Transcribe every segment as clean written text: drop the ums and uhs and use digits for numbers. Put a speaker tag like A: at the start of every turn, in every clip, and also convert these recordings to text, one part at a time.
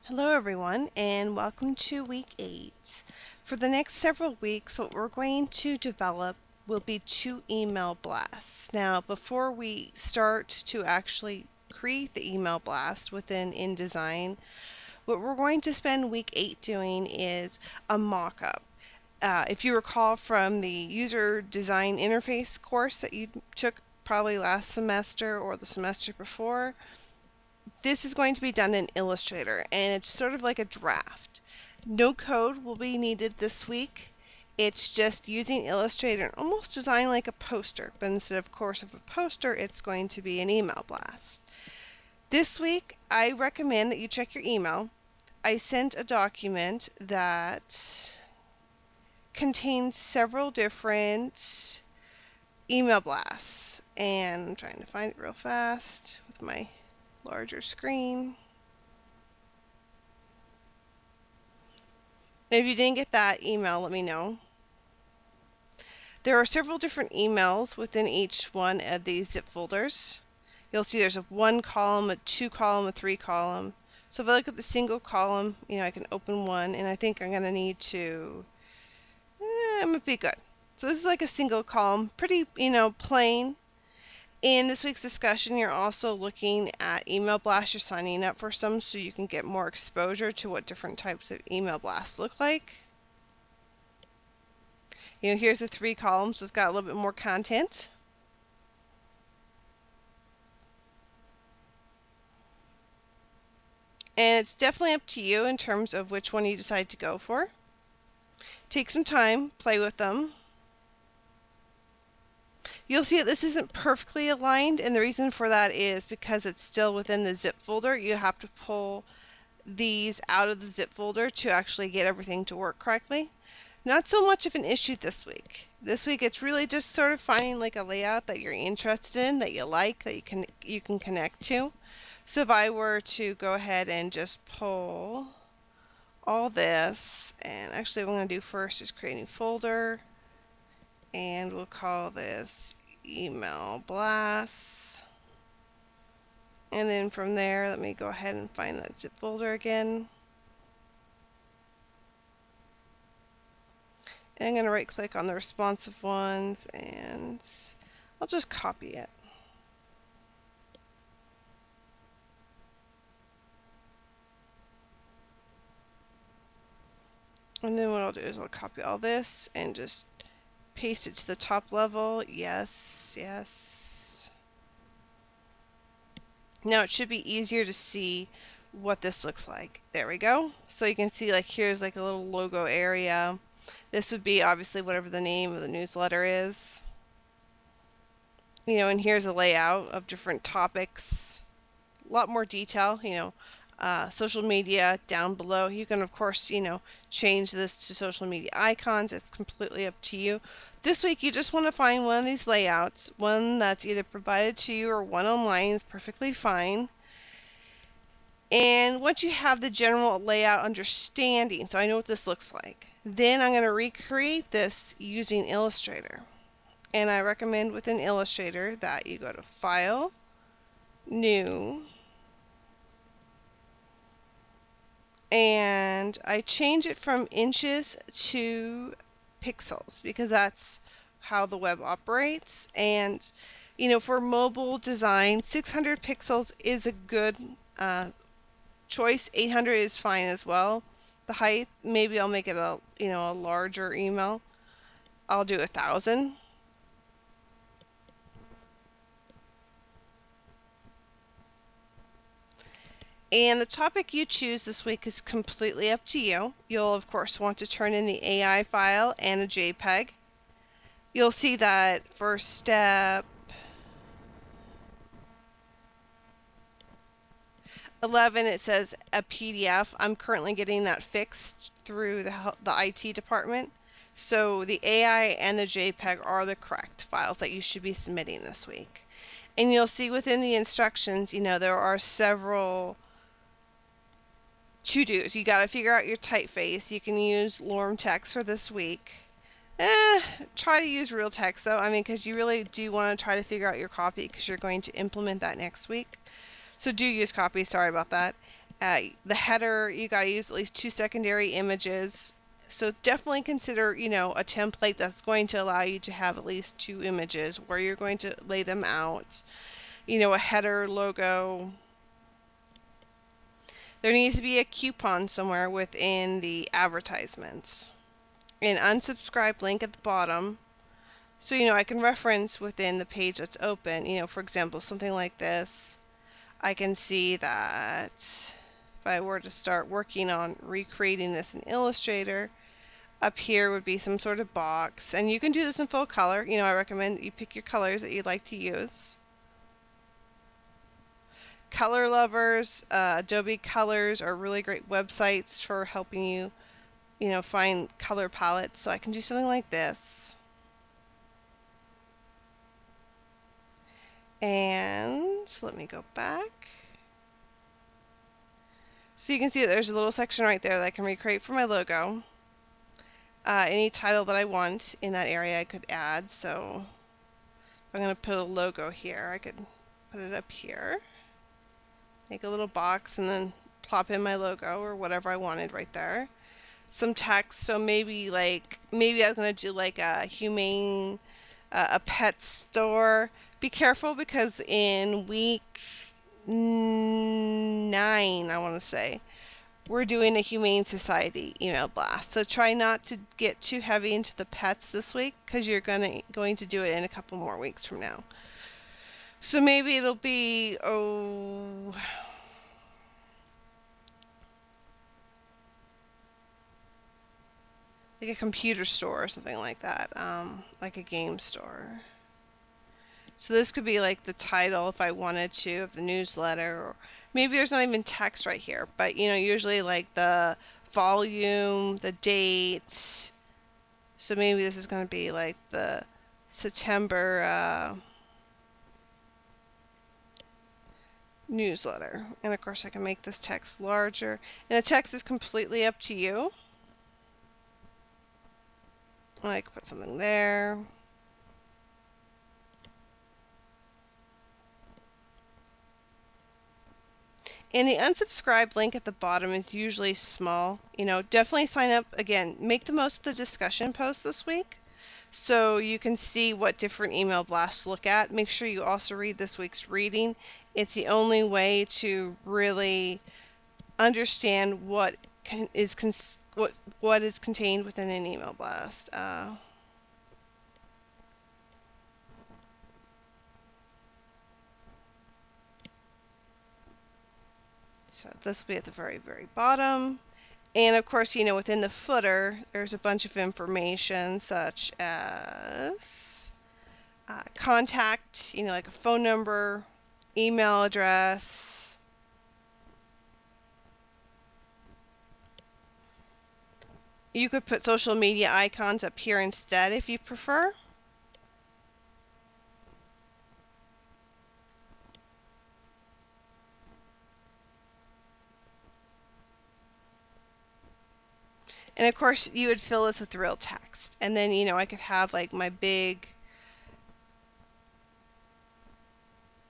A: Hello everyone and welcome to week 8. For the next several weeks what we're going to develop will be 2 email blasts. Now before we start to actually create the email blast within InDesign, what we're going to spend week 8 doing is a mock-up. If you recall from the user design interface course that you took probably last semester or the semester before, this is going to be done in Illustrator, and it's sort of like a draft. No code will be needed this week. It's just using Illustrator and almost design like a poster, but instead of course of a poster, it's going to be an email blast. This week, I recommend that you check your email. I sent a document that contains several different email blasts, and I'm trying to find it real fast with my larger screen. And if you didn't get that email, let me know. There are several different emails within each one of these zip folders. You'll see there's a 1 column, a 2 column, a 3 column. So if I look at the single column, I can open one, and I think I'm going to need to, I'm going to be good. So this is like a single column, pretty, plain. In this week's discussion, you're also looking at email blasts. You're signing up for some so you can get more exposure to what different types of email blasts look like. Here's the 3 columns, so it's got a little bit more content. And it's definitely up to you in terms of which one you decide to go for. Take some time, play with them. You'll see that this isn't perfectly aligned, and the reason for that is because it's still within the zip folder. You have to pull these out of the zip folder to actually get everything to work correctly. Not so much of an issue this week. This week it's really just sort of finding like a layout that you're interested in, that you like, that you can connect to. So if I were to go ahead and just pull all this, and actually what I'm going to do first is create a new folder, and we'll call this email blasts. And then from there, let me go ahead and find that zip folder again. And I'm going to right click on the responsive ones, and I'll just copy it. And then what I'll do is I'll copy all this and just paste it to the top level. Yes, yes. Now it should be easier to see what this looks like. There we go. So you can see like here's like a little logo area. This would be obviously whatever the name of the newsletter is. And here's a layout of different topics. A lot more detail, social media down below. You can of course, change this to social media icons. It's completely up to you. This week you just want to find one of these layouts, one that's either provided to you or one online is perfectly fine. And once you have the general layout understanding, so I know what this looks like, then I'm going to recreate this using Illustrator. And I recommend within Illustrator that you go to File, New, and I change it from inches to pixels because that's how the web operates. And for mobile design, 600 pixels is a good choice. 800 is fine as well. The height, maybe I'll make it a larger email. I'll do 1,000. And the topic you choose this week is completely up to you. You'll of course want to turn in the AI file and a JPEG. You'll see that for step 11 it says a PDF. I'm currently getting that fixed through the IT department. So the AI and the JPEG are the correct files that you should be submitting this week. And you'll see within the instructions, there are several to-dos. You got to figure out your typeface. You can use Lorem text for this week. Try to use real text though, because you really do want to try to figure out your copy because you're going to implement that next week. So do use copy, sorry about that. The header, you got to use at least 2 secondary images. So definitely consider, a template that's going to allow you to have at least 2 images where you're going to lay them out. A header, logo. There needs to be a coupon somewhere within the advertisements. An unsubscribe link at the bottom. So, I can reference within the page that's open, for example, something like this. I can see that if I were to start working on recreating this in Illustrator, up here would be some sort of box. And you can do this in full color. I recommend you pick your colors that you'd like to use. Color Lovers, Adobe Colors are really great websites for helping you, find color palettes. So I can do something like this. And let me go back. So you can see that there's a little section right there that I can recreate for my logo. Any title that I want in that area I could add. So if I'm going to put a logo here, I could put it up here. Make a little box and then plop in my logo or whatever I wanted right there. Some text, so maybe I was going to do like a humane, a pet store. Be careful because in week 9, I want to say, we're doing a Humane Society email blast. So try not to get too heavy into the pets this week because you're going to do it in a couple more weeks from now. So maybe it'll be, like a computer store or something like that, like a game store. So this could be like the title if I wanted to of the newsletter, or maybe there's not even text right here, but usually like the volume, the date. So maybe this is going to be like the September newsletter. And of course I can make this text larger. And the text is completely up to you. I could put something there. And the unsubscribe link at the bottom is usually small. Definitely sign up. Again, make the most of the discussion post this week so you can see what different email blasts to look at. Make sure you also read this week's reading. It's the only way to really understand what is contained within an email blast. So this will be at the very, very bottom. And of course, within the footer, there's a bunch of information such as contact, like a phone number, email address. You could put social media icons up here instead if you prefer. And of course, you would fill this with real text. And then, I could have like my big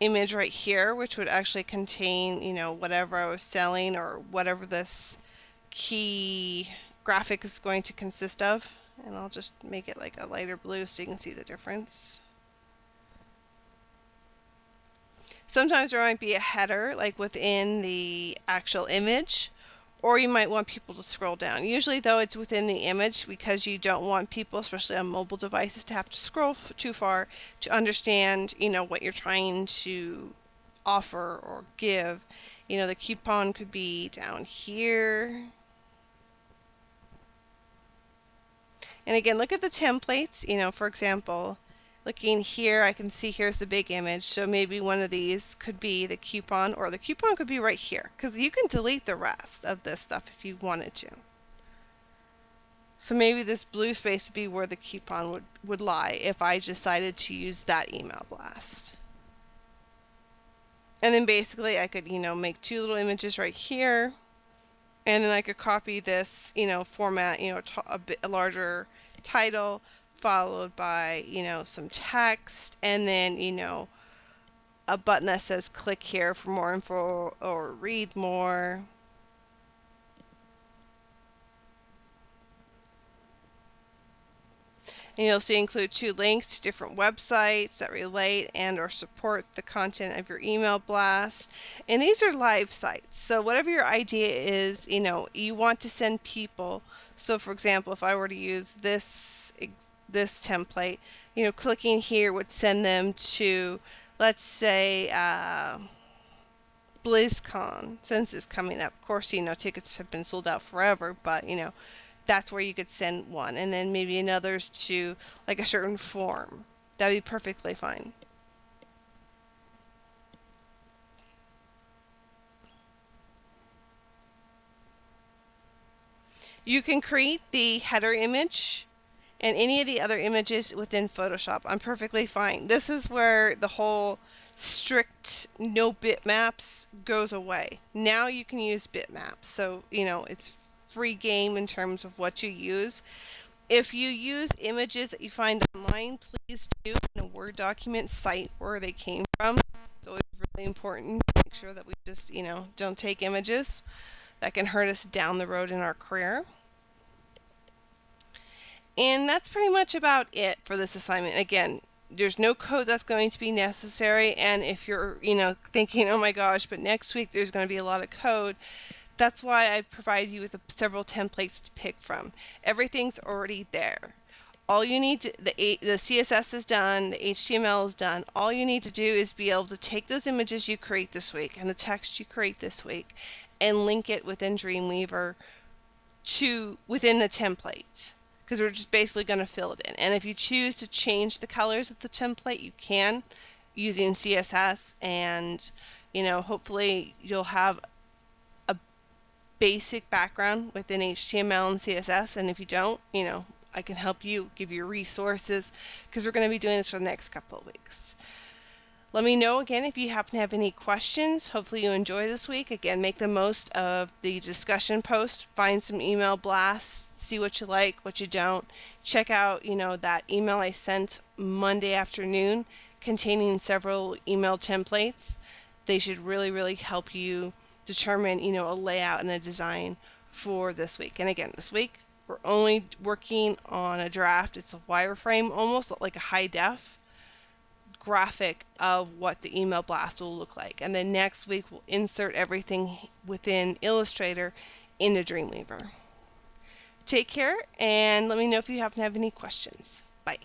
A: image right here, which would actually contain, whatever I was selling or whatever this key graphic is going to consist of. And I'll just make it like a lighter blue so you can see the difference. Sometimes there might be a header like within the actual image, or you might want people to scroll down. Usually though it's within the image because you don't want people, especially on mobile devices, to have to scroll too far to understand, what you're trying to offer or give. The coupon could be down here. And again, look at the templates. For example, looking here, I can see here's the big image. So maybe one of these could be the coupon, or the coupon could be right here, because you can delete the rest of this stuff if you wanted to. So maybe this blue space would be where the coupon would lie if I decided to use that email blast. And then basically I could, make 2 little images right here. And then I could copy this, format, a larger title, followed by, some text, and then, a button that says click here for more info or read more. And you'll see include 2 links to different websites that relate and or support the content of your email blast. And these are live sites. So whatever your idea is, you want to send people. So for example, if I were to use this template, clicking here would send them to, let's say, BlizzCon, since it's coming up. Of course, tickets have been sold out forever, but that's where you could send one, and then maybe another's to like a certain form. That'd be perfectly fine. You can create the header image and any of the other images within Photoshop. I'm perfectly fine. This is where the whole strict no bitmaps goes away. Now you can use bitmaps. So, it's free game in terms of what you use. If you use images that you find online, please do in a Word document cite where they came from. It's always really important to make sure that we just, don't take images that can hurt us down the road in our career. And that's pretty much about it for this assignment. Again, there's no code that's going to be necessary, and if you're, thinking, oh my gosh, but next week there's going to be a lot of code, that's why I provide you with several templates to pick from. Everything's already there. All you need to, the CSS is done, the HTML is done. All you need to do is be able to take those images you create this week and the text you create this week and link it within Dreamweaver to within the template, because we're just basically going to fill it in. And if you choose to change the colors of the template, you can using CSS, and hopefully you'll have a basic background within HTML and CSS, and if you don't, I can help you, give you resources, because we're going to be doing this for the next couple of weeks. Let me know again if you happen to have any questions. Hopefully you enjoy this week. Again, make the most of the discussion post. Find some email blasts. See what you like, what you don't. Check out, that email I sent Monday afternoon containing several email templates. They should really, really help you determine, a layout and a design for this week. And again, this week we're only working on a draft. It's a wireframe, almost like a high def graphic of what the email blast will look like. And then next week we'll insert everything within Illustrator into Dreamweaver. Take care, and let me know if you happen to have any questions. Bye.